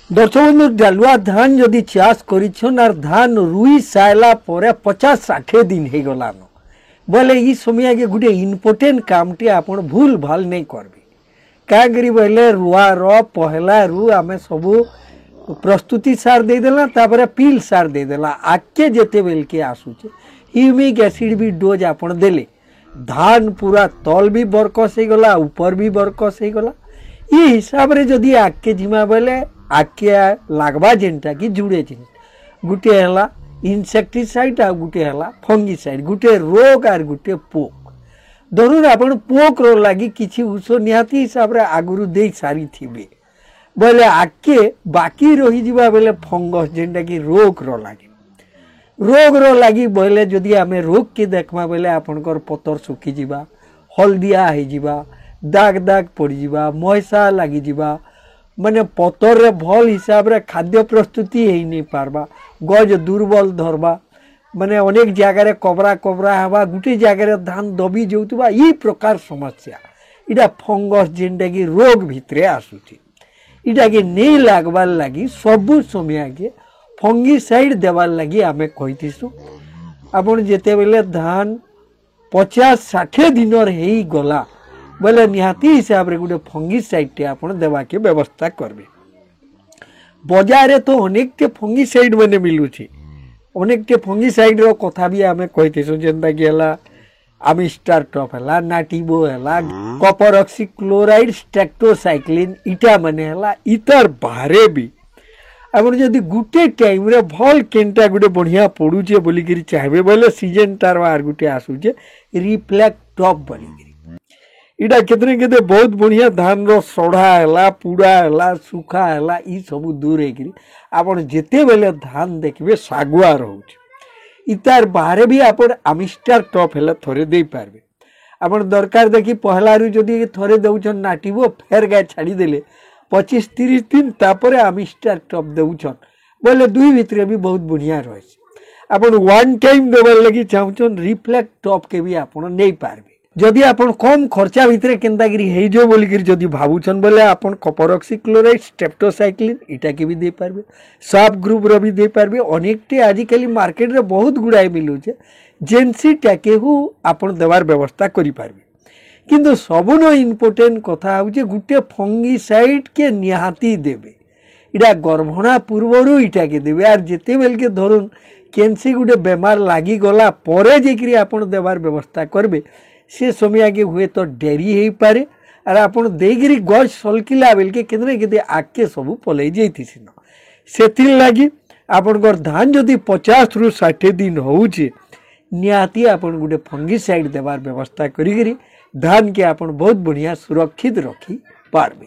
दर्शक बंधु डालुआ धान जदि चाष करिछन और धान रुई साइला परे 50-60 दिन हो गलान बोले ये समय के गोटे इम्पोर्टेंट कामटे आपण भूल भाल नहीं करबे क्या करी बोले रुआर पहला रु आम सबू प्रस्तुति सार देदेला तापर पिल सार देदेला आके जेते बेल के आसूचे ह्यूमिक एसिड भी डोज आपण देले धान पूरा तल भी बरकस हो गला ऊपर भी बरकस हो गला ये हिसाब रे जदि आके जिमा बोले आके लागबा जेनटा कि जुड़े जिन गुटे हला इनसेक्टिसाइड आ गुटे हला फंगिसाइड गुटे रोग आर गुटे पोक धरुन आपण पोक रो लागी किछि उस निहाती हिसाब रे आगुरु दे सारी थिबे बोले आके बाकी रही जिबा बोले फंगस जेनटा कि रोग रो लागी बोले जदि आमे रोग के देखमा बोले आपनकर पतर सुखी जिबा हलदिया हे जिबा दाग दाग पड़ी जिबा मयसा लागी जिबा माने पतर रे भल हिसाब रे खाद्य प्रस्तुति हे नहीं पारबा गज दुर्बल धरबा माने अनेक जगह कबरा कबरा हवा गुटे जगह धान दबी जाउतबा ई प्रकार समस्या इटा फंगस जेनटा कि रोग भितरे आसुची इटा के नहीं लागबार लगी सबु समय के फंगिसाइड देवार लगी आमे कहिथिसु आपण जेते बेले धान 50-60 दिन हे गला बोले निहाती हिसाब रे गोटे फंगिसाइड टे आपण देवा के व्यवस्था करबे बाजार रे तो अनेक टे फंगिसाइड माने मिलुची अनेक टे फंगिसाइड रो कथा भी आमे कहिथिसु जेंता कि हला आमिस्टार टॉप हला नाटिबो हला कॉपर ऑक्सीक्लोराइड स्ट्रेप्टोसाइक्लिन इटा माने हला इतर बाहरे भी आपण जदि गुटे टाइम रे भल केनटा गुटे बढ़िया पडुचे बोली करी चाहबे बोले सीजन तार आर गुटे आसुचे रिफ्लेक्ट टॉप बोली करी इटा केतने केते बहुत बढ़िया धान रो सड़ा हला पुड़ा हला सुखा हला ई सब दूर हे करी आपण जेते बेले धान देखबे सागुआ रहउचे इतार बाहरे भी आपण आमिस्टार टॉप हला थोरे दे पारबे आपण दरकार देखि पहला रु जदि थोरे दउछन नाटिबो फेर गाय छाड़ी देले 25-30 दिन तापरे आमिस्टार टॉप दउछन बोले दुई भितरे भी बहुत बढ़िया रहे आपण वन टाइम देबार लगी चाहछन रिफ्लेक्ट टॉप के भी आपण नहीं पारबे जदि आपण कम खर्चा भितरे केनतागिरी हे जो बोली करी जदि भाबुछन बोले आपण कॉपर ऑक्सीक्लोराइड स्ट्रेप्टोसाइक्लिन इटा के भी दे पारबे सब ग्रुप रो भी दे पारबे अनेकटे आजिकली मार्केट रे बहुत गुड़ाई मिलुचे जेनसी टाकेहु आपण देवार व्यवस्था करि पारबे किंतु सबुनो इम्पोर्टेंट कथा होचे गुटे फंगिसाइड के निहाती देबे इटा गर्भणा पूर्वरु इटा के देबे आर जेते बेल के धरुन केनसी गुटे बेमार लागी गला परे जेकरी आपण देवार व्यवस्था करबे से समय के हुए तो डेरी हो पारे और आपण देगिरी गज सलकिला बेल के केतने केते आके सब पलै जैथिसिन सेथिर लागी आपनकर धान जदि 50-60 दिन होउचे निहाती आपण गुटे फंगिसाइड देवार व्यवस्था करी धान के आपण बहुत बढ़िया सुरक्षित रखी पारबे।